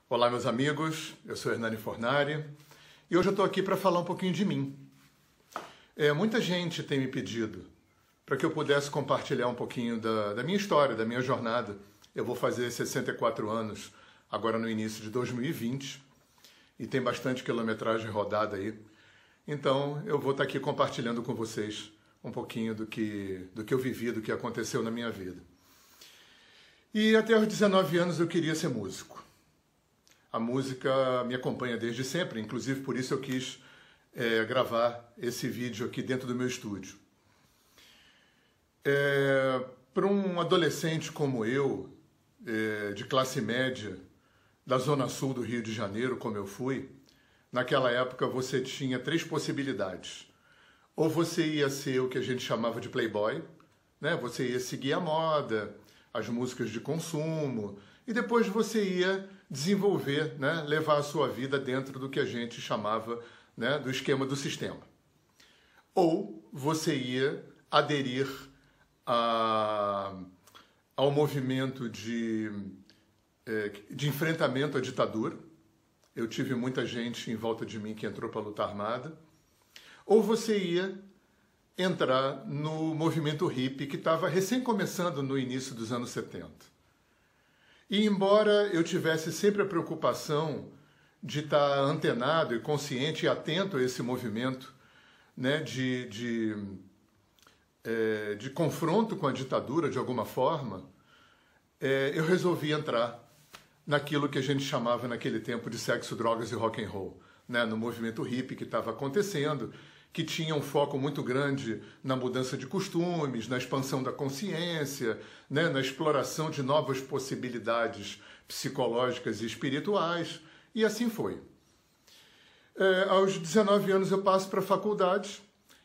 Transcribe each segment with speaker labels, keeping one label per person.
Speaker 1: Olá, meus amigos, eu sou Hernani Fornari e hoje eu estou aqui para falar um pouquinho de mim. Muita gente tem me pedido para que eu pudesse compartilhar um pouquinho da minha história, da minha jornada. Eu vou fazer 64 anos agora no início de 2020 e tem bastante quilometragem rodada aí. Então eu vou estar aqui compartilhando com vocês um pouquinho do que eu vivi, do que aconteceu na minha vida. E até aos 19 anos eu queria ser músico. A música me acompanha desde sempre, inclusive por isso eu quis gravar esse vídeo aqui dentro do meu estúdio. Para um adolescente como eu, de classe média, da zona sul do Rio de Janeiro, como eu fui, naquela época você tinha três possibilidades. Ou você ia ser o que a gente chamava de playboy, né? Você ia seguir a moda, as músicas de consumo, e depois você ia desenvolver, né? Levar a sua vida dentro do que a gente chamava, né? Do esquema do sistema. Ou você ia aderir ao movimento de enfrentamento à ditadura. Eu tive muita gente em volta de mim que entrou para a luta armada. Ou você ia entrar no movimento hippie que estava recém começando no início dos anos 70. E embora eu tivesse sempre a preocupação de estar antenado e consciente e atento a esse movimento, né, de confronto com a ditadura de alguma forma, eu resolvi entrar naquilo que a gente chamava naquele tempo de sexo, drogas e rock and roll, né, no movimento hippie que estava acontecendo, que tinha um foco muito grande na mudança de costumes, na expansão da consciência, né, na exploração de novas possibilidades psicológicas e espirituais, e assim foi. Aos 19 anos eu passo para a faculdade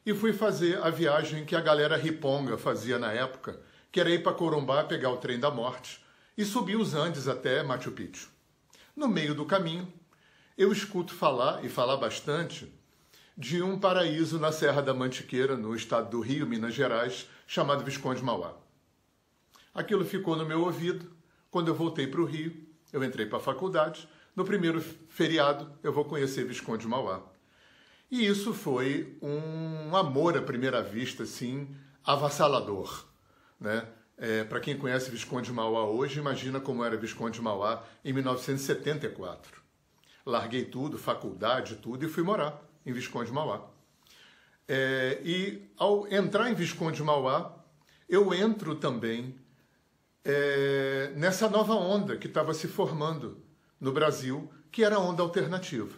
Speaker 1: e fui fazer a viagem que a galera riponga fazia na época, que era ir para Corumbá, pegar o trem da morte e subir os Andes até Machu Picchu. No meio do caminho, eu escuto falar, e falar bastante, de um paraíso na Serra da Mantiqueira, no estado do Rio, Minas Gerais, chamado Visconde Mauá. Aquilo ficou no meu ouvido. Quando eu voltei para o Rio, eu entrei para a faculdade. No primeiro feriado, eu vou conhecer Visconde Mauá. E isso foi um amor à primeira vista, assim, avassalador, né? Para quem conhece Visconde Mauá hoje, imagina como era Visconde Mauá em 1974. Larguei tudo, faculdade, tudo, e fui morar em Visconde Mauá. E ao entrar em Visconde Mauá, eu entro também nessa nova onda que estava se formando no Brasil, que era a onda alternativa.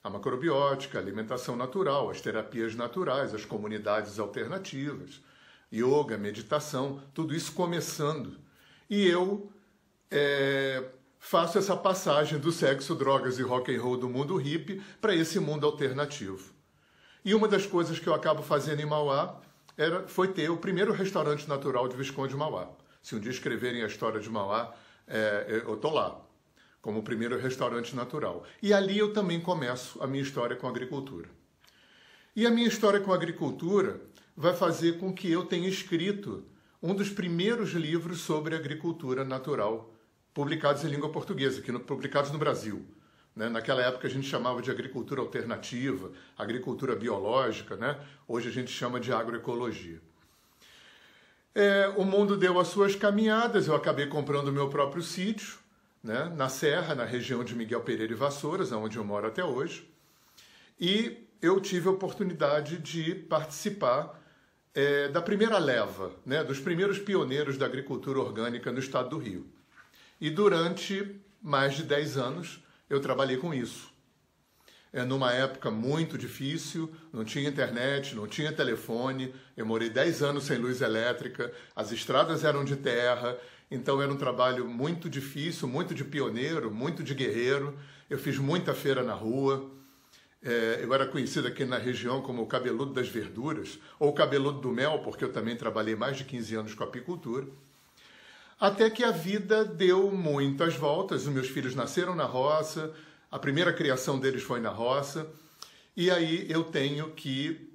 Speaker 1: A macrobiótica, a alimentação natural, as terapias naturais, as comunidades alternativas, yoga, meditação, tudo isso começando. E eu faço essa passagem do sexo, drogas e rock and roll do mundo hippie para esse mundo alternativo. E uma das coisas que eu acabo fazendo em Mauá foi ter o primeiro restaurante natural de Visconde Mauá. Se um dia escreverem a história de Mauá, eu estou lá, como o primeiro restaurante natural. E ali eu também começo a minha história com a agricultura. E a minha história com a agricultura vai fazer com que eu tenha escrito um dos primeiros livros sobre agricultura natural publicados em língua portuguesa, publicados no Brasil. Né? Naquela época a gente chamava de agricultura alternativa, agricultura biológica, né? Hoje a gente chama de agroecologia. O mundo deu as suas caminhadas, eu acabei comprando o meu próprio sítio, né? Na Serra, na região de Miguel Pereira e Vassouras, onde eu moro até hoje, e eu tive a oportunidade de participar da primeira leva, né? Dos primeiros pioneiros da agricultura orgânica no estado do Rio. E durante mais de 10 anos eu trabalhei com isso. Numa época muito difícil, não tinha internet, não tinha telefone, eu morei 10 anos sem luz elétrica, as estradas eram de terra, então era um trabalho muito difícil, muito de pioneiro, muito de guerreiro. Eu fiz muita feira na rua, eu era conhecido aqui na região como o cabeludo das verduras, ou o cabeludo do mel, porque eu também trabalhei mais de 15 anos com apicultura. Até que a vida deu muitas voltas, os meus filhos nasceram na roça, a primeira criação deles foi na roça, e aí eu tenho que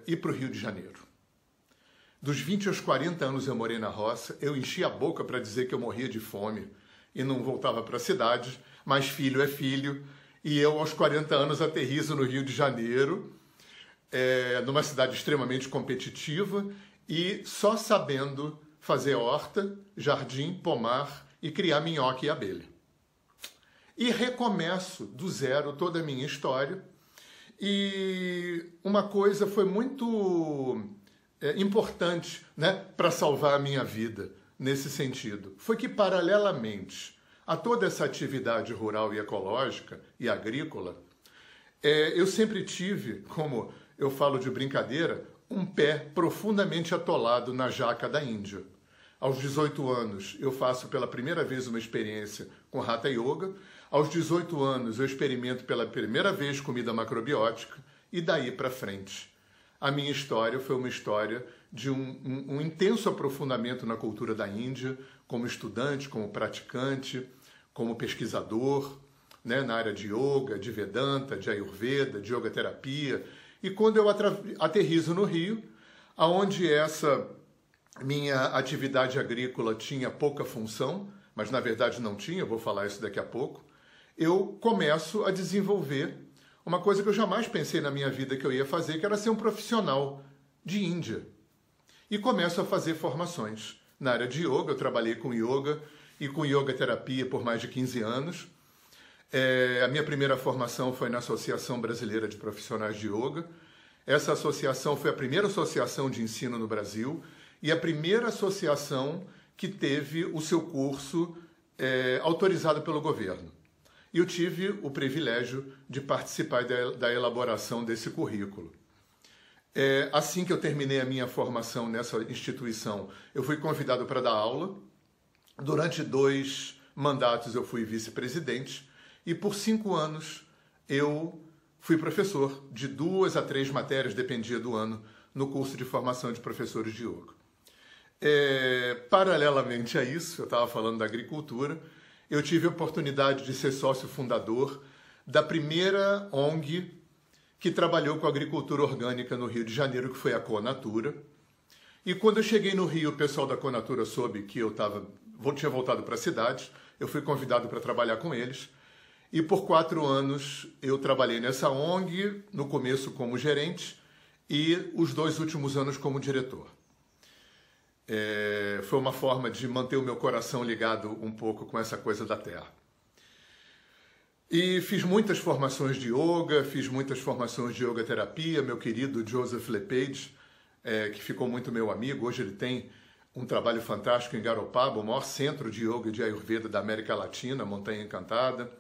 Speaker 1: ir para o Rio de Janeiro. Dos 20 aos 40 anos eu morei na roça, eu enchi a boca para dizer que eu morria de fome, e não voltava para a cidade, mas filho é filho. E eu, aos 40 anos, aterrizo no Rio de Janeiro, numa cidade extremamente competitiva e só sabendo fazer horta, jardim, pomar e criar minhoca e abelha. E recomeço do zero toda a minha história. E uma coisa foi muito importante, né, para salvar a minha vida nesse sentido. Foi que, paralelamente a toda essa atividade rural e ecológica e agrícola, eu sempre tive, como eu falo de brincadeira, um pé profundamente atolado na jaca da Índia. Aos 18 anos, eu faço pela primeira vez uma experiência com Hatha Yoga. Aos 18 anos, eu experimento pela primeira vez comida macrobiótica. E daí para frente, a minha história foi uma história de um intenso aprofundamento na cultura da Índia, como estudante, como praticante, como pesquisador, né, na área de yoga, de Vedanta, de Ayurveda, de yoga terapia. E quando eu aterrizo no Rio, aonde essa minha atividade agrícola tinha pouca função, mas na verdade não tinha, eu vou falar isso daqui a pouco, eu começo a desenvolver uma coisa que eu jamais pensei na minha vida que eu ia fazer, que era ser um profissional de Índia. E começo a fazer formações. Na área de yoga, eu trabalhei com yoga e com yoga terapia por mais de 15 anos. A minha primeira formação foi na Associação Brasileira de Profissionais de Yoga. Essa associação foi a primeira associação de ensino no Brasil e a primeira associação que teve o seu curso autorizado pelo governo. E eu tive o privilégio de participar da elaboração desse currículo. Assim que eu terminei a minha formação nessa instituição, eu fui convidado para dar aula. Durante 2 mandatos eu fui vice-presidente e por 5 anos eu fui professor de 2 a 3 matérias, dependia do ano, no curso de formação de professores de yoga. Paralelamente a isso, eu estava falando da agricultura, eu tive a oportunidade de ser sócio fundador da primeira ONG que trabalhou com agricultura orgânica no Rio de Janeiro, que foi a Conatura. E quando eu cheguei no Rio, o pessoal da Conatura soube que eu tinha voltado para a cidade, eu fui convidado para trabalhar com eles. E por 4 anos eu trabalhei nessa ONG, no começo como gerente e os 2 últimos anos como diretor. Foi uma forma de manter o meu coração ligado um pouco com essa coisa da terra. E fiz muitas formações de yoga, fiz muitas formações de yoga terapia. Meu querido Joseph LePage, que ficou muito meu amigo, hoje ele tem um trabalho fantástico em Garopaba, o maior centro de yoga e de Ayurveda da América Latina, Montanha Encantada.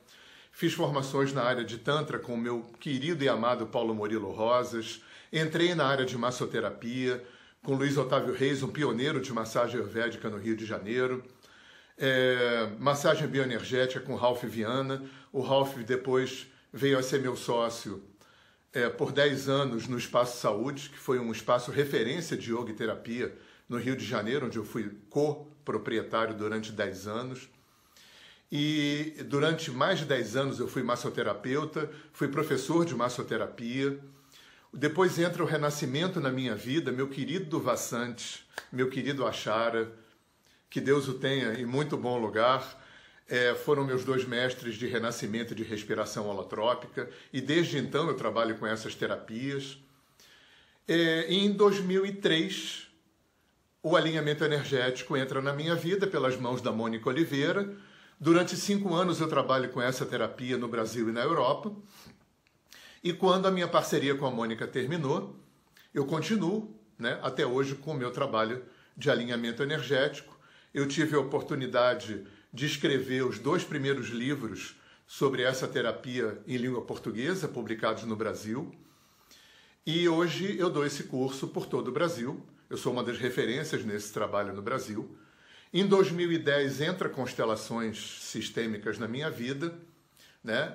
Speaker 1: Fiz formações na área de Tantra com o meu querido e amado Paulo Murilo Rosas. Entrei na área de massoterapia com Luiz Otávio Reis, um pioneiro de massagem ayurvédica no Rio de Janeiro. Massagem bioenergética com Ralph Viana. O Ralph depois veio a ser meu sócio por 10 anos no Espaço Saúde, que foi um espaço referência de yoga e terapia no Rio de Janeiro, onde eu fui co-proprietário durante 10 anos. E durante mais de 10 anos eu fui massoterapeuta, fui professor de massoterapia. Depois entra o renascimento na minha vida, meu querido Vassante, meu querido Achara, que Deus o tenha em muito bom lugar. Foram meus 2 mestres de renascimento e de respiração holotrópica, e desde então eu trabalho com essas terapias. E em 2003, o alinhamento energético entra na minha vida pelas mãos da Mônica Oliveira. Durante 5 anos eu trabalho com essa terapia no Brasil e na Europa. E quando a minha parceria com a Mônica terminou, eu continuo, né, até hoje com o meu trabalho de alinhamento energético. Eu tive a oportunidade de escrever os 2 primeiros livros sobre essa terapia em língua portuguesa, publicados no Brasil. E hoje eu dou esse curso por todo o Brasil. Eu sou uma das referências nesse trabalho no Brasil. Em 2010 entra constelações sistêmicas na minha vida, né?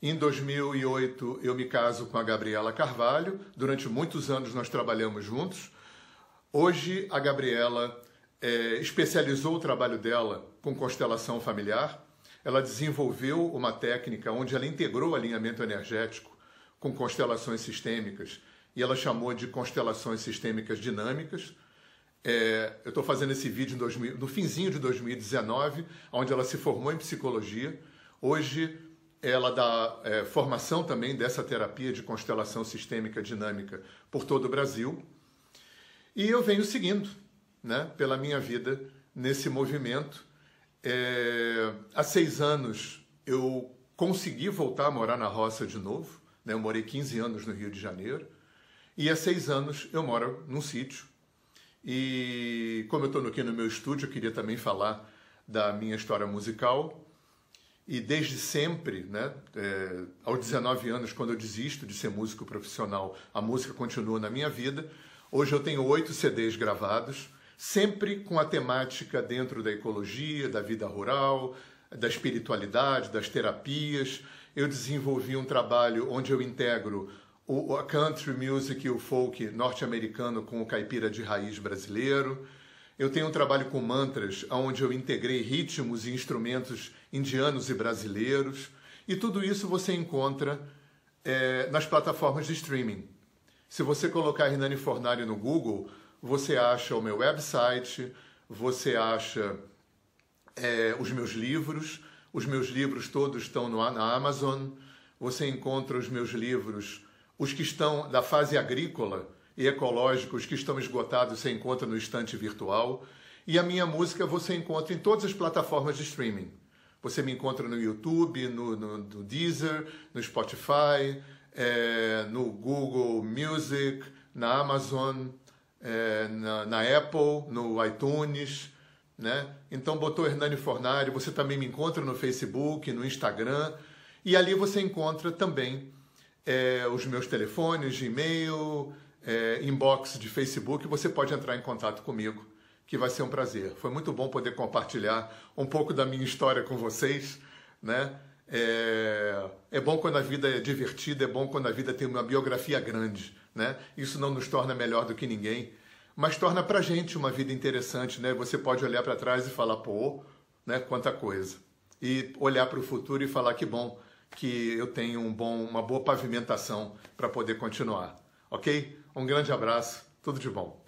Speaker 1: Em 2008 eu me caso com a Gabriela Carvalho. Durante muitos anos nós trabalhamos juntos. Hoje a Gabriela especializou o trabalho dela com constelação familiar. Ela desenvolveu uma técnica onde ela integrou o alinhamento energético com constelações sistêmicas e ela chamou de constelações sistêmicas dinâmicas. Eu estou fazendo esse vídeo no finzinho de 2019, onde ela se formou em psicologia. Hoje ela dá formação também dessa terapia de constelação sistêmica dinâmica por todo o Brasil. E eu venho seguindo, né, pela minha vida nesse movimento. Há 6 anos eu consegui voltar a morar na roça de novo, né? Eu morei 15 anos no Rio de Janeiro e há 6 anos eu moro num sítio. E como eu estou aqui no meu estúdio, eu queria também falar da minha história musical. E desde sempre, né, aos 19 anos, quando eu desisto de ser músico profissional, a música continua na minha vida. Hoje eu tenho 8 CDs gravados, sempre com a temática dentro da ecologia, da vida rural, da espiritualidade, das terapias. Eu desenvolvi um trabalho onde eu integro a country music e o folk norte-americano com o caipira de raiz brasileiro. Eu tenho um trabalho com mantras, onde eu integrei ritmos e instrumentos indianos e brasileiros. E tudo isso você encontra nas plataformas de streaming. Se você colocar Hernani Fornari no Google, você acha o meu website, você acha os meus livros. Os meus livros todos estão na Amazon. Você encontra os meus livros, os que estão da fase agrícola e ecológica, os que estão esgotados, você encontra no estante virtual. E a minha música você encontra em todas as plataformas de streaming. Você me encontra no YouTube, no Deezer, no Spotify, no Google Music, na Amazon, na Apple, no iTunes, né? Então botou Hernani Fornari, você também me encontra no Facebook, no Instagram, e ali você encontra também os meus telefones de e-mail, inbox de Facebook. Você pode entrar em contato comigo, que vai ser um prazer. Foi muito bom poder compartilhar um pouco da minha história com vocês, né? É bom quando a vida é divertida, é bom quando a vida tem uma biografia grande, né? Isso não nos torna melhor do que ninguém, mas torna pra gente uma vida interessante, né? Você pode olhar para trás e falar, pô, né, quanta coisa. E olhar para o futuro e falar que bom que eu tenho uma boa pavimentação para poder continuar. Ok? Um grande abraço, tudo de bom.